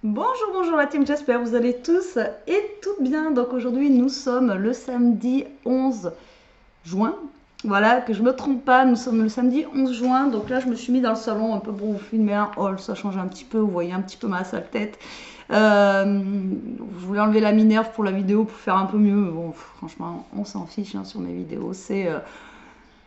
Bonjour, bonjour la team, j'espère que vous allez tous et toutes bien. Donc aujourd'hui nous sommes le samedi 11 juin. Voilà, que je me trompe pas, nous sommes le samedi 11 juin. Donc là je me suis mis dans le salon un peu pour vous filmer un haul, ça change un petit peu, vous voyez un petit peu ma sale tête. Je voulais enlever la minerve pour la vidéo pour faire un peu mieux. Bon, franchement, on s'en fiche hein, sur mes vidéos. C'est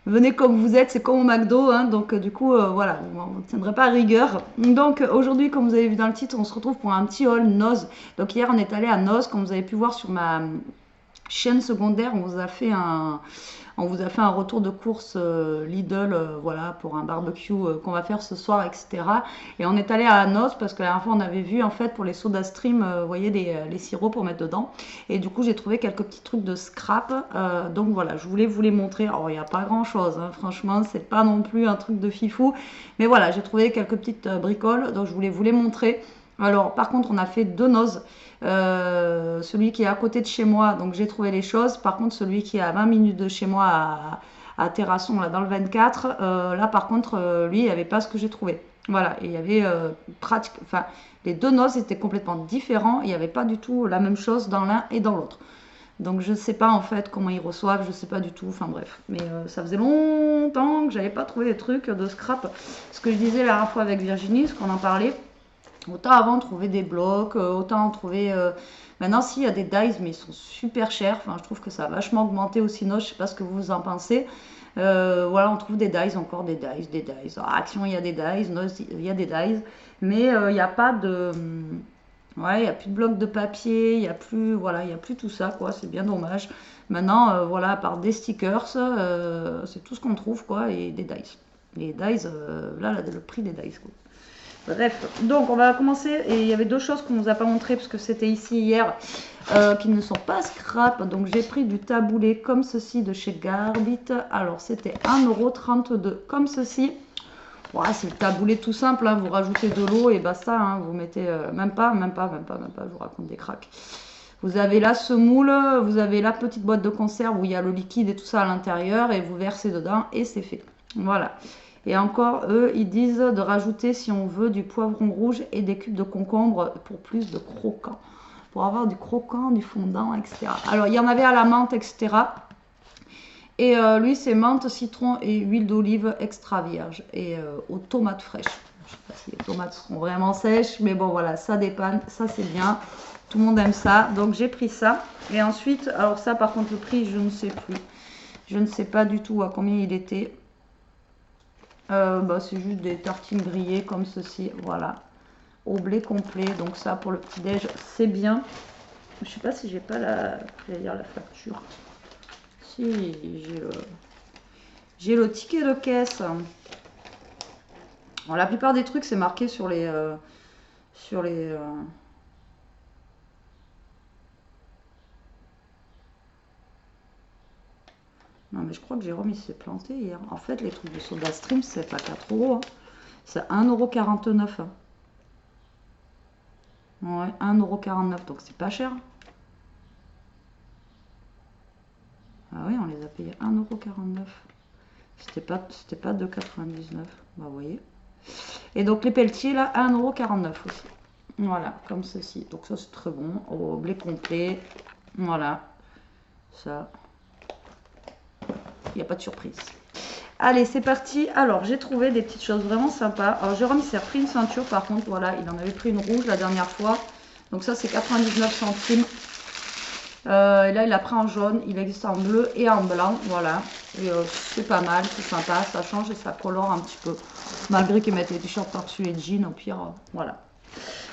venez comme vous êtes, c'est comme au McDo, hein, donc du coup, voilà, on ne tiendrait pas à rigueur. Donc aujourd'hui, comme vous avez vu dans le titre, on se retrouve pour un petit haul Noz. Donc hier, on est allé à Noz, comme vous avez pu voir sur ma chaîne secondaire, on vous a fait un retour de course Lidl, voilà, pour un barbecue qu'on va faire ce soir, etc. Et on est allé à Noz parce que la dernière fois on avait vu en fait pour les soda stream, vous voyez les sirops pour mettre dedans. Et du coup j'ai trouvé quelques petits trucs de scrap. Donc voilà, je voulais vous les montrer. Alors il n'y a pas grand chose, hein, franchement, c'est pas non plus un truc de fifou. Mais voilà, j'ai trouvé quelques petites bricoles, donc je voulais vous les montrer. Alors par contre on a fait deux Noz. Celui qui est à côté de chez moi, donc j'ai trouvé les choses. Par contre, celui qui est à 20 minutes de chez moi à Terrasson, là dans le 24, là par contre, lui, il n'y avait pas ce que j'ai trouvé. Voilà, et il y avait enfin, les deux Noz étaient complètement différents. Il n'y avait pas du tout la même chose dans l'un et dans l'autre. Donc je ne sais pas en fait comment ils reçoivent, je ne sais pas du tout, enfin bref. Mais ça faisait longtemps que j'avais pas trouvé des trucs de scrap. Ce que je disais la dernière fois avec Virginie, ce qu'on en parlait, autant avant on trouvait des blocs, autant on trouvait... Maintenant, si, il y a des dies, mais ils sont super chers. Enfin, je trouve que ça a vachement augmenté aussi. Je sais pas ce que vous en pensez. Voilà, on trouve des dies, encore des dies, des dies. Action, il y a des dies. Nos, il y a des dies. Mais il n'y a pas de... Ouais, il n'y a plus de blocs de papier. Il n'y a plus... Voilà, il n'y a plus tout ça, quoi. C'est bien dommage. Maintenant, voilà, à part des stickers, c'est tout ce qu'on trouve, quoi. Et des dies. Les dies, là, le prix des dies, quoi. Bref, donc on va commencer. Et il y avait deux choses qu'on ne nous a pas montré parce que c'était ici hier, qui ne sont pas scrap. Donc j'ai pris du taboulé comme ceci de chez Garbit. Alors c'était 1,32 € comme ceci. Ouais, c'est le taboulé tout simple, hein. Vous rajoutez de l'eau et basta, hein. Vous mettez même pas, je vous raconte des cracks. Vous avez la semoule, vous avez la petite boîte de conserve où il y a le liquide et tout ça à l'intérieur et vous versez dedans et c'est fait. Voilà. Et encore, eux, ils disent de rajouter, si on veut, du poivron rouge et des cubes de concombre pour plus de croquant. Pour avoir du croquant, du fondant, etc. Alors, il y en avait à la menthe, etc. Et lui, c'est menthe, citron et huile d'olive extra vierge. Et aux tomates fraîches. Je ne sais pas si les tomates seront vraiment sèches, mais bon, voilà, ça dépanne, ça c'est bien. Tout le monde aime ça. Donc, j'ai pris ça. Et ensuite, alors ça, par contre, le prix, je ne sais plus. Je ne sais pas du tout à combien il était. C'est juste des tartines grillées comme ceci, voilà, au blé complet. Donc ça pour le petit déj, c'est bien. Je sais pas si j'ai pas j'allais dire la facture. Si j'ai le ticket de caisse. Bon, la plupart des trucs c'est marqué sur les Non mais je crois que Jérôme il s'est planté hier. En fait les trucs de Soda Stream c'est pas 4 €, hein. C'est 1,49 €, hein. Ouais, 1,49 €, donc c'est pas cher. Ah oui, on les a payés 1,49 €. C'était pas 2,99 €. Bah, vous voyez. Et donc les pelletiers, là, 1,49 € aussi. Voilà, comme ceci. Donc ça, c'est très bon. Au blé complet. Voilà. Ça, il n'y a pas de surprise. Allez, c'est parti. Alors, j'ai trouvé des petites choses vraiment sympas. Alors, Jérôme, il s'est repris une ceinture, par contre. Voilà, il en avait pris une rouge la dernière fois. Donc ça, c'est 99 centimes. Et là, il a pris en jaune. Il existe en bleu et en blanc. Voilà. Et c'est pas mal, c'est sympa. Ça change et ça colore un petit peu. Malgré qu'ils mettent les t-shirts par-dessus les jeans. Au pire, voilà.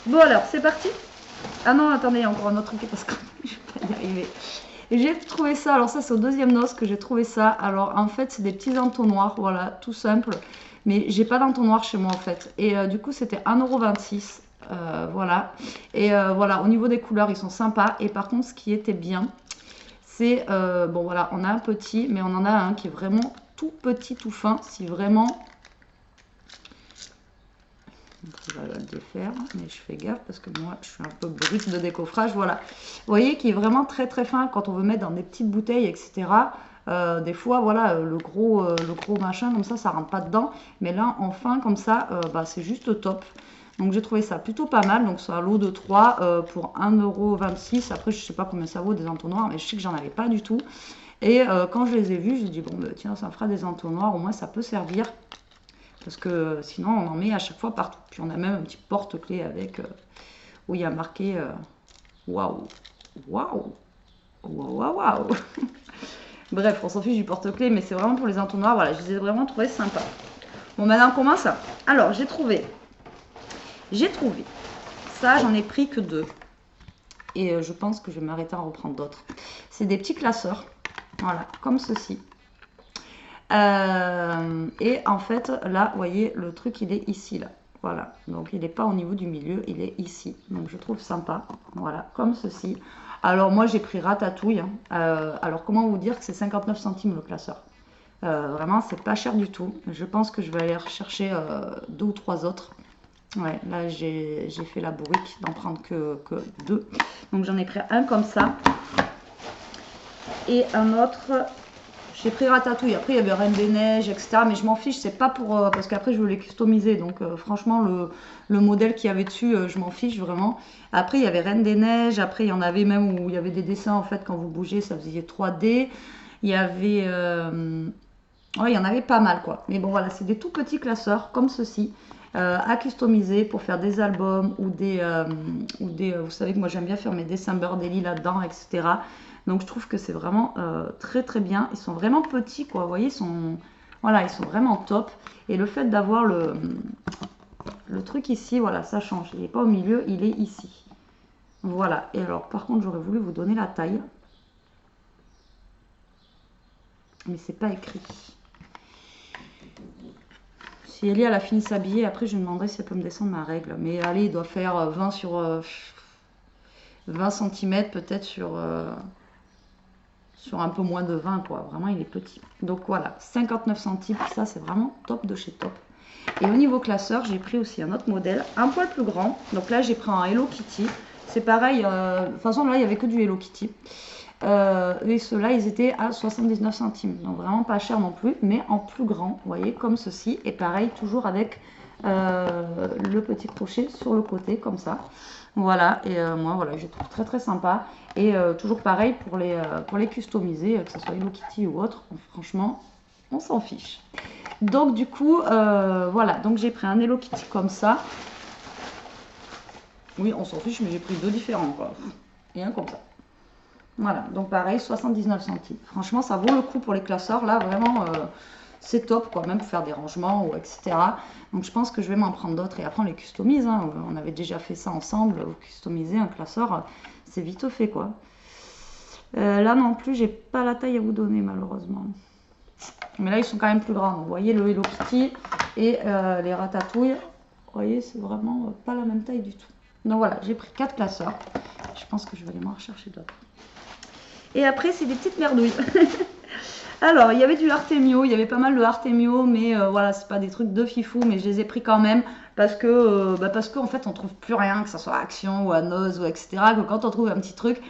Bon, alors, c'est parti. Ah non, attendez, il y a encore un autre truc parce que je vais pas y arriver. Et j'ai trouvé ça. Alors, ça, c'est au deuxième noce que j'ai trouvé ça. Alors, en fait, c'est des petits entonnoirs. Voilà, tout simple. Mais j'ai pas d'entonnoir chez moi, en fait. Et du coup, c'était 1,26 €. Voilà. Et voilà, au niveau des couleurs, ils sont sympas. Et par contre, ce qui était bien, c'est, bon voilà, on a un petit, mais on en a un qui est vraiment tout petit, tout fin. Si vraiment, je vais le défaire, mais je fais gaffe parce que moi, je suis un peu brute de décoffrage. Voilà. Vous voyez qu'il est vraiment très, très fin quand on veut mettre dans des petites bouteilles, etc. Des fois, voilà, le gros machin, comme ça rentre pas dedans. Mais là, en fin, comme ça, c'est juste top. Donc j'ai trouvé ça plutôt pas mal. Donc c'est un lot de 3 pour 1,26 €. Après je sais pas combien ça vaut des entonnoirs, mais je sais que j'en avais pas du tout. Et quand je les ai vus, j'ai dit bon bah, tiens, ça me fera des entonnoirs, au moins ça peut servir. Parce que sinon on en met à chaque fois partout. Puis on a même un petit porte-clés avec où il y a marqué waouh, waouh, waouh, waouh. Bref, on s'en fiche du porte-clés, mais c'est vraiment pour les entonnoirs. Voilà, je les ai vraiment trouvés sympas. Bon, maintenant on commence. Alors, j'ai trouvé. Ça, j'en ai pris que 2. Et je pense que je vais m'arrêter à en reprendre d'autres. C'est des petits classeurs. Voilà, comme ceci. Et en fait, là, vous voyez, le truc, il est ici, là. Voilà, donc il n'est pas au niveau du milieu, il est ici. Donc je trouve sympa. Voilà, comme ceci. Alors moi, j'ai pris Ratatouille. Hein. Alors comment vous dire que c'est 59 centimes le classeur. Vraiment, c'est pas cher du tout. Je pense que je vais aller rechercher 2 ou 3 autres. Ouais, là, j'ai fait la bourrique d'en prendre que 2. Donc j'en ai pris un comme ça. Et un autre... J'ai pris Ratatouille, après il y avait Reine des Neiges, etc. Mais je m'en fiche, c'est pas pour... parce qu'après je veux les customiser. Donc franchement, le modèle qu'il y avait dessus, je m'en fiche vraiment. Après il y avait Reine des Neiges, après il y en avait même où il y avait des dessins en fait quand vous bougez, ça faisait 3D. Il y avait... ouais, il y en avait pas mal quoi. Mais bon voilà, c'est des tout petits classeurs comme ceci. À customiser pour faire des albums ou des... vous savez que moi j'aime bien faire mes dessins Birdelli là-dedans, etc. Donc je trouve que c'est vraiment très très bien. Ils sont vraiment petits quoi, vous voyez, voilà, ils sont vraiment top. Et le fait d'avoir le truc ici, voilà, ça change. Il n'est pas au milieu, il est ici. Voilà, et alors par contre j'aurais voulu vous donner la taille. Mais c'est pas écrit. Si Elia elle a fini de s'habiller, après je lui demanderai si elle peut me descendre ma règle. Mais allez, il doit faire 20 sur 20 cm peut-être sur un peu moins de 20 quoi. Vraiment il est petit. Donc voilà, 59 centimes, ça c'est vraiment top de chez top. Et au niveau classeur, j'ai pris aussi un autre modèle, un poil plus grand. Donc là j'ai pris un Hello Kitty. C'est pareil, de toute façon là il n'y avait que du Hello Kitty. Et ceux-là ils étaient à 79 centimes. Donc vraiment pas cher non plus, mais en plus grand, vous voyez, comme ceci. Et pareil, toujours avec le petit crochet sur le côté, comme ça. Voilà, et moi voilà, je trouve très très sympa. Et toujours pareil pour les customiser, que ce soit Hello Kitty ou autre, franchement, on s'en fiche. Donc du coup, voilà, donc j'ai pris un Hello Kitty comme ça. Oui, on s'en fiche, mais j'ai pris 2 différents, quoi. Et un comme ça. Voilà, donc pareil, 79 centimes. Franchement, ça vaut le coup pour les classeurs, là, vraiment... c'est top quoi, même pour faire des rangements ou etc. Donc je pense que je vais m'en prendre d'autres et après on les customise. Hein. On avait déjà fait ça ensemble, vous customiser un classeur, c'est vite fait quoi. Là non plus, j'ai pas la taille à vous donner malheureusement. Mais là ils sont quand même plus grands. Donc, vous voyez le Hello Kitty et les Ratatouilles, vous voyez c'est vraiment pas la même taille du tout. Donc voilà, j'ai pris 4 classeurs. Je pense que je vais aller m'en rechercher d'autres. Et après c'est des petites merdouilles. Alors, il y avait du Artemio, il y avait pas mal de Artemio, mais voilà, c'est pas des trucs de fifou, mais je les ai pris quand même parce que, en fait, on trouve plus rien, que ce soit Action ou Anos ou etc. Que quand on trouve un petit truc,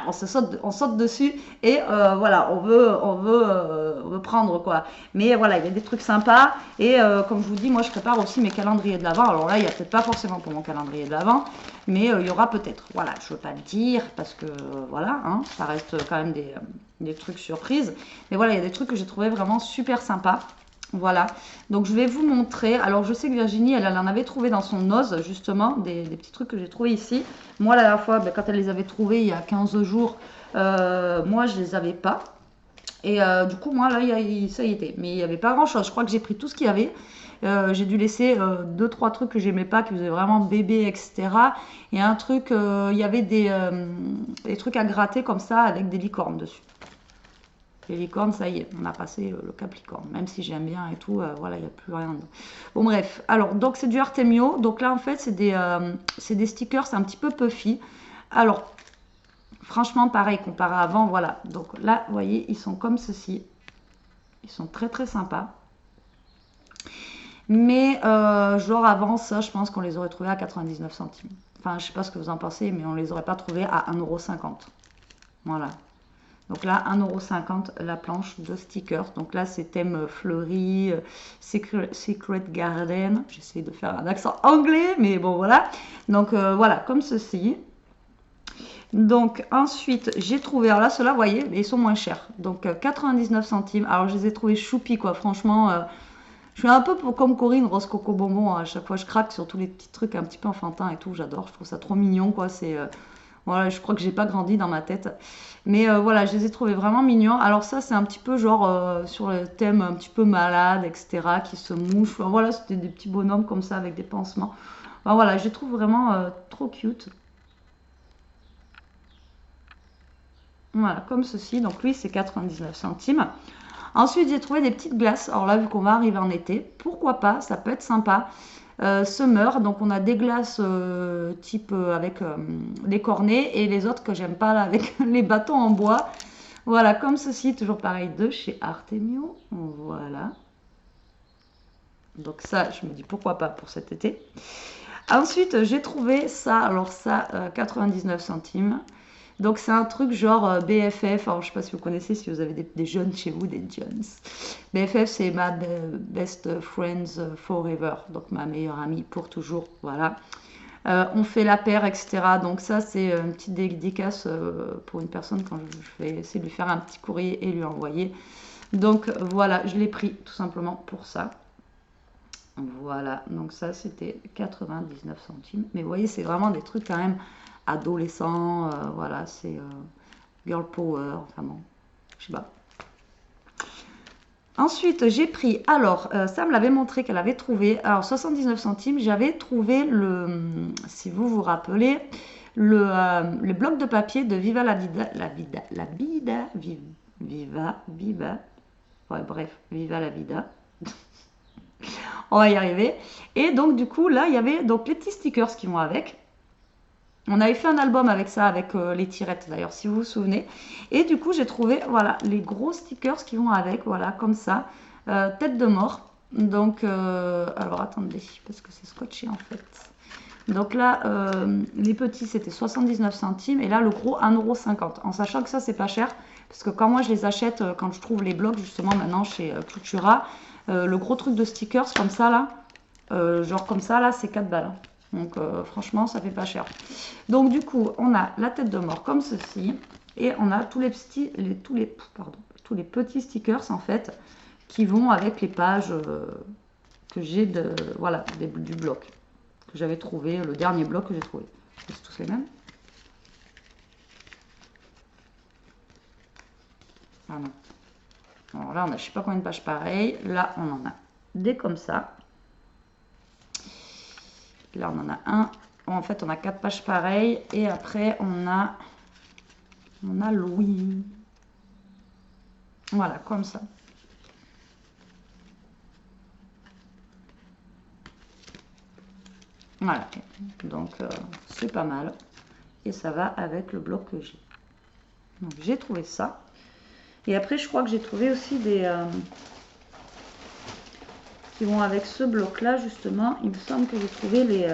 on saute dessus et voilà, on veut prendre quoi. Mais voilà, il y a des trucs sympas et comme je vous dis, moi je prépare aussi mes calendriers de l'Avent. Alors là, il n'y a peut-être pas forcément pour mon calendrier de l'Avent, mais il y aura peut-être. Voilà, je veux pas le dire parce que voilà, hein, ça reste quand même des trucs surprises. Mais voilà, il y a des trucs que j'ai trouvé vraiment super sympas. Voilà, donc je vais vous montrer. Alors je sais que Virginie, elle en avait trouvé dans son Nose, justement, des petits trucs que j'ai trouvés ici. Moi, la dernière fois, quand elle les avait trouvés il y a 15 jours, moi, je les avais pas. Et du coup, moi, là, ça y était. Mais il n'y avait pas grand-chose. Je crois que j'ai pris tout ce qu'il y avait. J'ai dû laisser 2-3 trucs que j'aimais pas, qui faisaient vraiment bébé, etc. Et un truc, il y avait des trucs à gratter comme ça, avec des licornes dessus. Les licornes, ça y est, on a passé le cap licorne. Même si j'aime bien et tout, voilà, il n'y a plus rien dedans. Bon, bref. Alors, donc, c'est du Artemio. Donc là, en fait, c'est des stickers, c'est un petit peu puffy. Alors, franchement, pareil, comparé à avant, voilà. Donc là, vous voyez, ils sont comme ceci. Ils sont très, très sympas. Mais, genre, avant ça, je pense qu'on les aurait trouvés à 99 centimes. Enfin, je sais pas ce que vous en pensez, mais on les aurait pas trouvés à 1,50 €. Voilà. Donc là, 1,50 € la planche de stickers. Donc là, c'est thème fleuri, Secret Garden. J'essaie de faire un accent anglais, mais bon, voilà. Donc voilà, comme ceci. Donc ensuite, j'ai trouvé, alors là, ceux-là, vous voyez, ils sont moins chers. Donc 99 centimes. Alors je les ai trouvés choupi, quoi. Franchement, je suis un peu comme Corinne, Rose Coco Bonbon. À chaque fois, je craque sur tous les petits trucs un petit peu enfantins et tout. J'adore, je trouve ça trop mignon, quoi. C'est... voilà, je crois que j'ai pas grandi dans ma tête. Mais voilà, je les ai trouvés vraiment mignons. Alors ça, c'est un petit peu genre sur le thème un petit peu malade, etc., qui se mouche. Enfin, voilà, c'était des petits bonhommes comme ça avec des pansements. Enfin, voilà, je les trouve vraiment trop cute. Voilà, comme ceci. Donc lui, c'est 99 centimes. Ensuite, j'ai trouvé des petites glaces. Alors là, vu qu'on va arriver en été, pourquoi pas, ça peut être sympa. Summer, donc on a des glaces type avec des cornets et les autres que j'aime pas là avec les bâtons en bois. Voilà, comme ceci, toujours pareil de chez Artemio. Voilà. Donc ça, je me dis pourquoi pas pour cet été. Ensuite, j'ai trouvé ça, alors ça, 99 centimes. Donc c'est un truc genre BFF, alors je sais pas si vous connaissez, si vous avez des jeunes chez vous, des jeunes. BFF c'est ma best friends forever, donc ma meilleure amie pour toujours, voilà. On fait la paire, etc. Donc ça c'est une petite dédicace pour une personne quand je vais essayer de lui faire un petit courrier et lui envoyer. Donc voilà, je l'ai pris tout simplement pour ça. Voilà, donc ça c'était 99 centimes. Mais vous voyez, c'est vraiment des trucs quand même adolescents. Voilà, c'est girl power. Enfin bon, je sais pas. Ensuite, j'ai pris, alors, ça me l'avait montré qu'elle avait trouvé, alors 79 centimes, j'avais trouvé le, si vous vous rappelez, le bloc de papier de Viva la Vida, Viva, ouais, bref, Viva la Vida. On va y arriver. Et donc, du coup, là, il y avait donc les petits stickers qui vont avec. On avait fait un album avec ça, avec les tirettes d'ailleurs, si vous vous souvenez. Et du coup, j'ai trouvé, voilà, les gros stickers qui vont avec, voilà, comme ça. Tête de mort. Donc, alors attendez, parce que c'est scotché en fait. Donc là, les petits, c'était 79 centimes. Et là, le gros, 1,50 €. En sachant que ça, c'est pas cher. Parce que quand moi, je les achète, quand je trouve les blocs, justement, maintenant, chez Cultura, le gros truc de stickers, comme ça, là, genre comme ça, là, c'est 4 balles. Donc, franchement, ça fait pas cher. Donc, du coup, on a la tête de mort comme ceci. Et on a tous les petits stickers, en fait, qui vont avec les pages que j'ai voilà, du bloc que j'avais trouvé, le dernier bloc que j'ai trouvé. C'est tous les mêmes. Ah non. Alors là, on a je sais pas combien de pages pareilles. Là, on en a des comme ça. Là, on en a un. En fait, on a 4 pages pareilles. Et après, on a Louis. Voilà, comme ça. Voilà. Donc, c'est pas mal. Et ça va avec le bloc que j'ai. Donc, j'ai trouvé ça. Et après, je crois que j'ai trouvé aussi des... qui vont avec ce bloc-là, justement. Il me semble que j'ai trouvé les...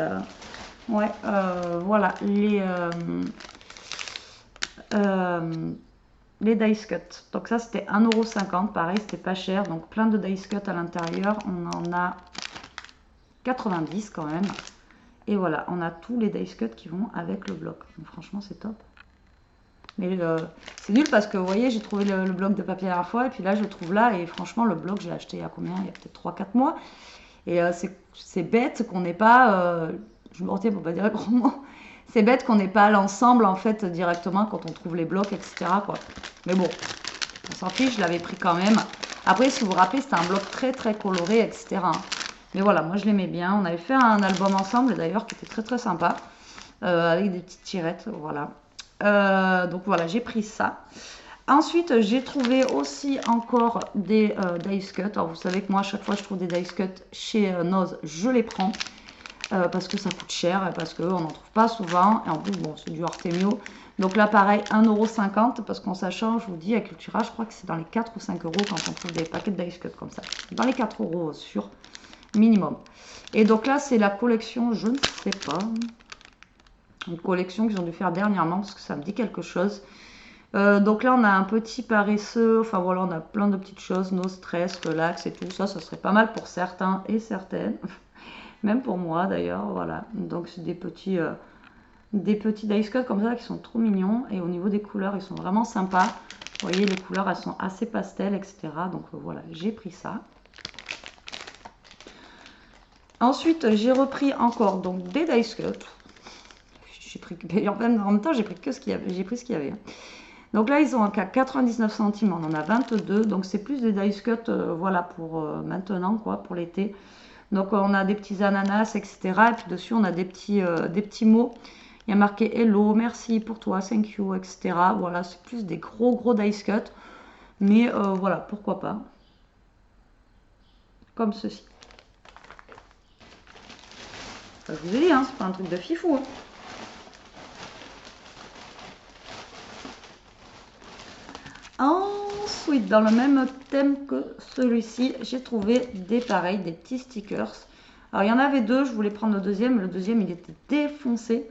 ouais, voilà. Les dice cut. Donc ça, c'était 1,50 €. Pareil, c'était pas cher. Donc plein de dice cut à l'intérieur. On en a 90 quand même. Et voilà, on a tous les dice cut qui vont avec le bloc. Donc franchement, c'est top. Mais c'est nul parce que vous voyez, j'ai trouvé le bloc de papier la dernière fois. Et puis là, je le trouve là. Et franchement, le bloc, je l'ai acheté il y a combien? Il y a peut-être 3-4 mois. Et c'est bête qu'on n'ait pas... je me retiens pour pas dire gros mot. C'est bête qu'on n'ait pas l'ensemble en fait directement quand on trouve les blocs, etc. quoi. Mais bon, on s'en fiche, je l'avais pris quand même. Après, si vous vous rappelez, c'était un bloc très très coloré, etc. Mais voilà, moi je l'aimais bien. On avait fait un album ensemble d'ailleurs qui était très très sympa. Avec des petites tirettes, voilà. Donc voilà, j'ai pris ça. Ensuite, j'ai trouvé aussi encore des dice cut. Alors vous savez que moi, à chaque fois que je trouve des dice cut chez Noz, je les prends. Parce que ça coûte cher et parce qu'on n'en trouve pas souvent. Et en plus, bon, c'est du Artemio. Donc là, pareil, 1,50 € parce qu'en sachant, je vous dis, à Cultura, je crois que c'est dans les 4 ou 5 € quand on trouve des paquets de dice cut comme ça. Dans les 4 € sur minimum. Et donc là, c'est la collection, je ne sais pas, une collection qu'ils ont dû faire dernièrement parce que ça me dit quelque chose. Donc là, on a un petit paresseux. Enfin voilà, on a plein de petites choses. No stress, relax et tout. Ça serait pas mal pour certains et certaines. Même pour moi d'ailleurs. Voilà. Donc c'est des petits dice cuts comme ça qui sont trop mignons. Et au niveau des couleurs, ils sont vraiment sympas. Vous voyez, les couleurs, elles sont assez pastel, etc. Donc voilà, j'ai pris ça. Ensuite, j'ai repris encore donc des dice cuts. J'ai pris, en même temps, j'ai pris que ce qu'il y avait. J'ai pris ce qu'il y avait. Donc là, ils sont qu'à 99 centimes. On en a 22. Donc c'est plus des dice cuts, voilà, pour maintenant, quoi, pour l'été. Donc on a des petits ananas, etc. Et puis dessus, on a des petits mots. Il y a marqué hello, merci pour toi, thank you, etc. Voilà, c'est plus des gros dice cuts. Mais voilà, pourquoi pas. Comme ceci. Enfin, je vous ai dit, hein, c'est pas un truc de fifou. Hein. Ensuite, dans le même thème que celui-ci, j'ai trouvé des des petits stickers. Alors, il y en avait deux, je voulais prendre le deuxième. Le deuxième, il était défoncé.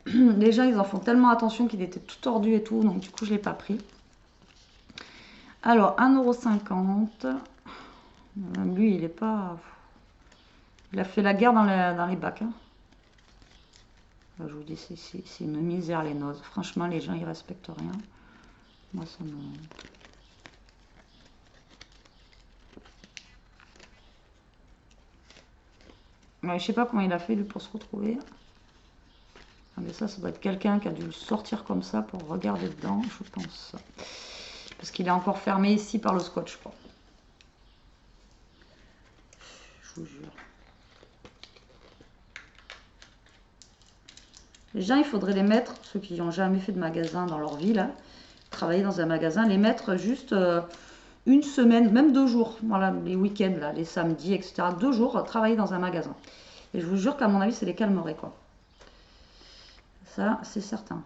Les gens, ils en font tellement attention qu'il était tout tordu et tout. Donc, du coup, je ne l'ai pas pris. Alors, 1,50 €. Même lui, il est pas... Il a fait la guerre dans les bacs. Hein. Je vous dis, c'est une misère, les nozes. Franchement, les gens, ils respectent rien. Moi, ça me... Ouais, je sais pas comment il a fait, lui, pour se retrouver. Ah, mais ça doit être quelqu'un qui a dû le sortir comme ça pour regarder dedans, je pense. Parce qu'il est encore fermé ici par le scotch, je crois. Je vous jure. Les gens, il faudrait les mettre, ceux qui n'ont jamais fait de magasin dans leur vie, là, travailler dans un magasin, les mettre juste une semaine, même 2 jours, voilà, les week-ends, là, les samedis, etc. 2 jours, travailler dans un magasin. Et je vous jure qu'à mon avis, c'est les calmerait, quoi. Ça, c'est certain.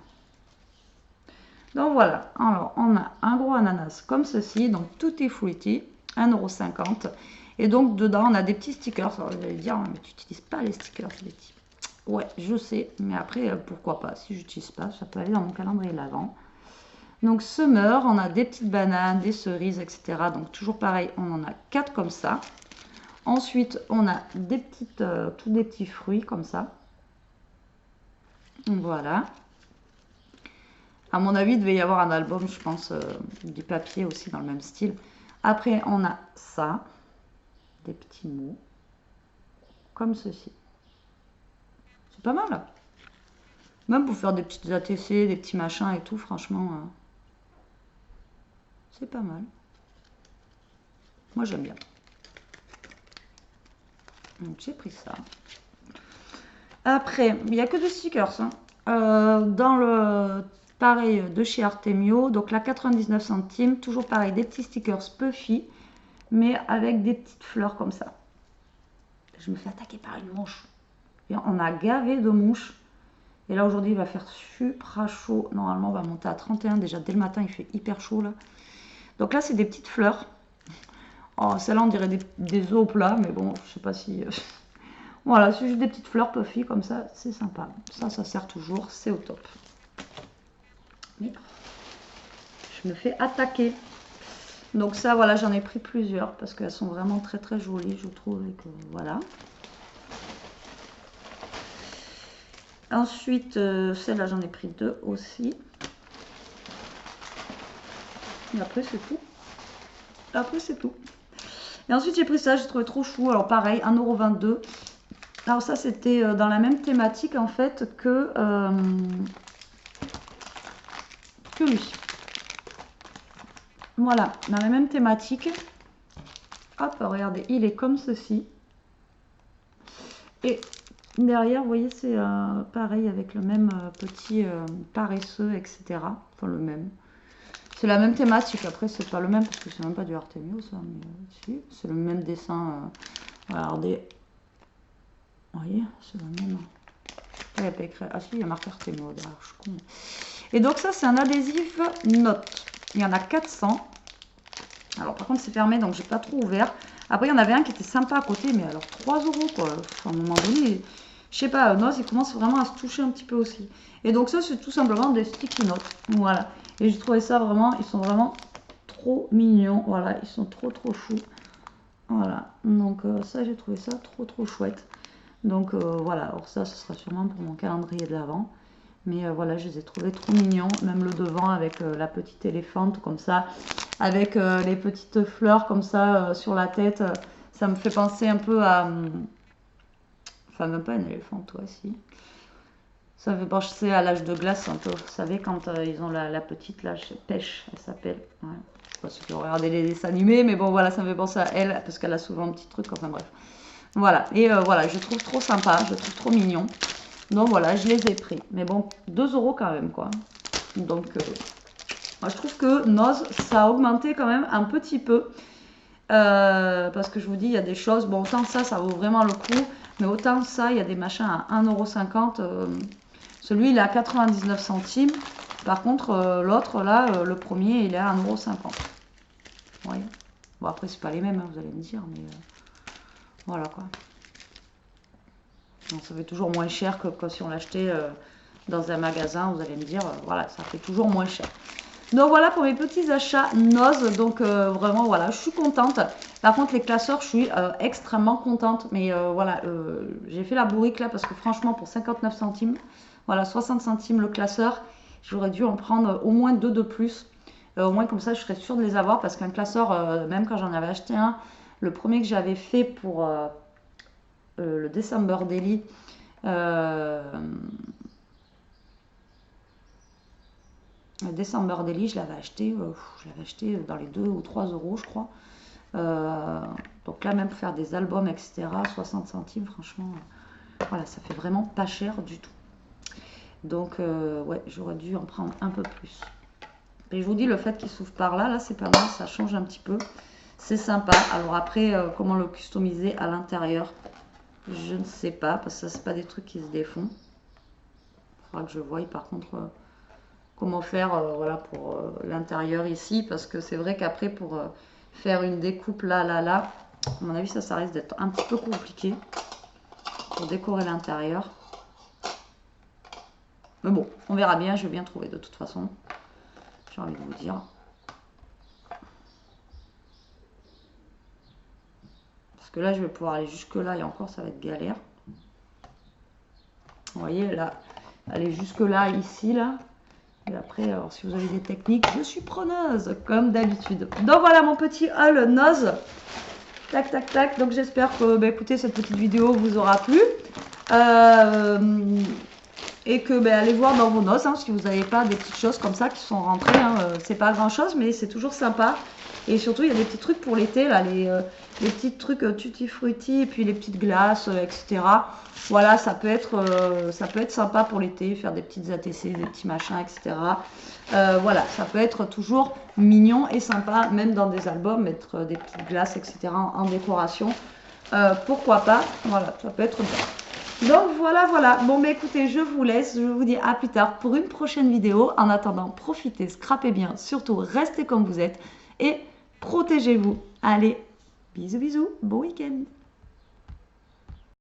Donc voilà, alors on a un gros ananas comme ceci, donc tout est fruity, 1,50 €. Et donc dedans, on a des petits stickers. Alors vous allez dire, mais tu n'utilises pas les stickers, Betty. Ouais, je sais, mais après, pourquoi pas, si je n'utilise pas, ça peut aller dans mon calendrier l'avant. Donc summer, on a des petites bananes, des cerises, etc. Donc toujours pareil, on en a 4 comme ça. Ensuite, on a des petites, tous des petits fruits comme ça. Voilà. À mon avis, il devait y avoir un album, je pense, du papier aussi dans le même style. Après, on a ça, des petits mots, comme ceci. C'est pas mal, là. Même pour faire des petites ATC, des petits machins et tout, franchement, c'est pas mal. Moi, j'aime bien. Donc, j'ai pris ça. Après, il n'y a que des stickers. Hein. Dans le... Pareil de chez Artemio, donc là 99 centimes, toujours pareil, des petits stickers Puffy, mais avec des petites fleurs comme ça. Je me fais attaquer par une mouche. Et on a gavé de mouches. Et là aujourd'hui il va faire super chaud. Normalement on va monter à 31. Déjà dès le matin il fait hyper chaud là. Donc là c'est des petites fleurs. Oh celle-là on dirait des œufs au plat, mais bon je sais pas si... Voilà, c'est juste des petites fleurs Puffy comme ça, c'est sympa. Ça sert toujours, c'est au top. Je me fais attaquer. Donc ça, voilà, j'en ai pris plusieurs parce qu'elles sont vraiment très jolies, je trouve. Et que, voilà. Ensuite, celle-là, j'en ai pris 2 aussi. Et après, c'est tout. Après, c'est tout. Et ensuite, j'ai pris ça, j'ai trouvé trop chou. Alors pareil, 1,22 €. Alors ça, c'était dans la même thématique, en fait, que lui. Voilà, dans la même thématique. Hop, regardez, il est comme ceci. Et derrière, vous voyez, c'est pareil avec le même petit paresseux, etc. Enfin, le même. C'est la même thématique. Après, c'est pas le même parce que c'est même pas du Artemio, ça. Mais si, c'est le même dessin. Regardez. Vous voyez, c'est le même. Il n'y a pas écrit. Ah si, il y a marqué Artemio derrière, je suis con. Et donc, ça, c'est un adhésif note. Il y en a 400. Alors, par contre, c'est fermé, donc j'ai pas trop ouvert. Après, il y en avait un qui était sympa à côté, mais alors 3 € quoi. Enfin, à un moment donné, Je sais pas, Noz, il commence vraiment à se toucher un petit peu aussi. Et donc ça, c'est tout simplement des sticky notes. Voilà. Et j'ai trouvé ça vraiment, ils sont vraiment trop mignons. Voilà, ils sont trop choux. Voilà. Donc ça, j'ai trouvé ça trop chouette. Donc voilà, alors ça, ce sera sûrement pour mon calendrier de l'Avent. Mais voilà, je les ai trouvés trop mignons. Même le devant avec la petite éléphante comme ça. Avec les petites fleurs comme ça sur la tête. Ça me fait penser un peu à... Enfin, même pas un éléphant, toi, si. Ça me fait penser à l'âge de glace un peu. Vous savez, quand ils ont la petite, là, Pêche, elle s'appelle. Ouais. Je sais pas si vous regardez les dessins animés, mais bon, voilà, ça me fait penser à elle, parce qu'elle a souvent un petit truc, enfin bref. Voilà, et voilà, je trouve trop sympa, je trouve trop mignon. Donc voilà, je les ai pris. Mais bon, 2 € quand même, quoi. Donc, moi, je trouve que Noz, ça a augmenté quand même un petit peu. Parce que je vous dis, il y a des choses, bon, autant ça vaut vraiment le coup. Mais autant ça, il y a des machins à 1,50 €. Celui, il est à 99 centimes. Par contre, l'autre, là, le premier, il est à 1,50 €. Oui. Bon, après, c'est pas les mêmes, hein, vous allez me dire, mais voilà, quoi. Donc, ça fait toujours moins cher que si on l'achetait dans un magasin. Vous allez me dire, voilà, ça fait toujours moins cher. Donc voilà pour mes petits achats Noz. Donc vraiment voilà, je suis contente. Par contre les classeurs, je suis extrêmement contente. Mais voilà, j'ai fait la bourrique là parce que franchement pour 59 centimes, voilà 60 centimes le classeur, j'aurais dû en prendre au moins 2 de plus. Au moins comme ça je serais sûre de les avoir parce qu'un classeur, même quand j'en avais acheté un, le premier que j'avais fait pour le December Daily, December Daily, je l'avais acheté dans les 2 ou 3 €, je crois. Donc là, même pour faire des albums, etc., 60 centimes, franchement, voilà, ça fait vraiment pas cher du tout. Donc, ouais, j'aurais dû en prendre un peu plus. Et je vous dis, le fait qu'il s'ouvre par là, c'est pas mal, ça change un petit peu. C'est sympa. Alors après, comment le customiser à l'intérieur, je ne sais pas, parce que ça, c'est pas des trucs qui se défont. Il faudra que je voie, par contre... comment faire voilà, pour l'intérieur ici, parce que c'est vrai qu'après pour faire une découpe là, à mon avis ça risque d'être un petit peu compliqué pour décorer l'intérieur. Mais bon, on verra bien, je vais bien trouver de toute façon, j'ai envie de vous dire. Parce que là je vais pouvoir aller jusque là et encore ça va être galère. Vous voyez là, aller jusque là, ici là. Et après, alors, si vous avez des techniques, je suis preneuse, comme d'habitude. Donc voilà mon petit haul Noz. Tac, tac, tac. Donc j'espère que, bah, écoutez, cette petite vidéo vous aura plu. Et que, bah, allez voir dans vos Noz, hein, si vous n'avez pas des petites choses comme ça qui sont rentrées. Hein, c'est pas grand chose, mais c'est toujours sympa. Et surtout, il y a des petits trucs pour l'été, là, les petits trucs tutti frutti, et puis les petites glaces, etc. Voilà, ça peut être sympa pour l'été, faire des petites ATC, des petits machins, etc. Voilà, ça peut être toujours mignon et sympa, même dans des albums, mettre des petites glaces, etc. en décoration. Pourquoi pas, voilà, ça peut être bien. Donc voilà, voilà. Bon, bah écoutez, je vous laisse. Je vous dis à plus tard pour une prochaine vidéo. En attendant, profitez, scrapez bien. Surtout, restez comme vous êtes et protégez-vous. Allez, bisous, bisous. Bon week-end.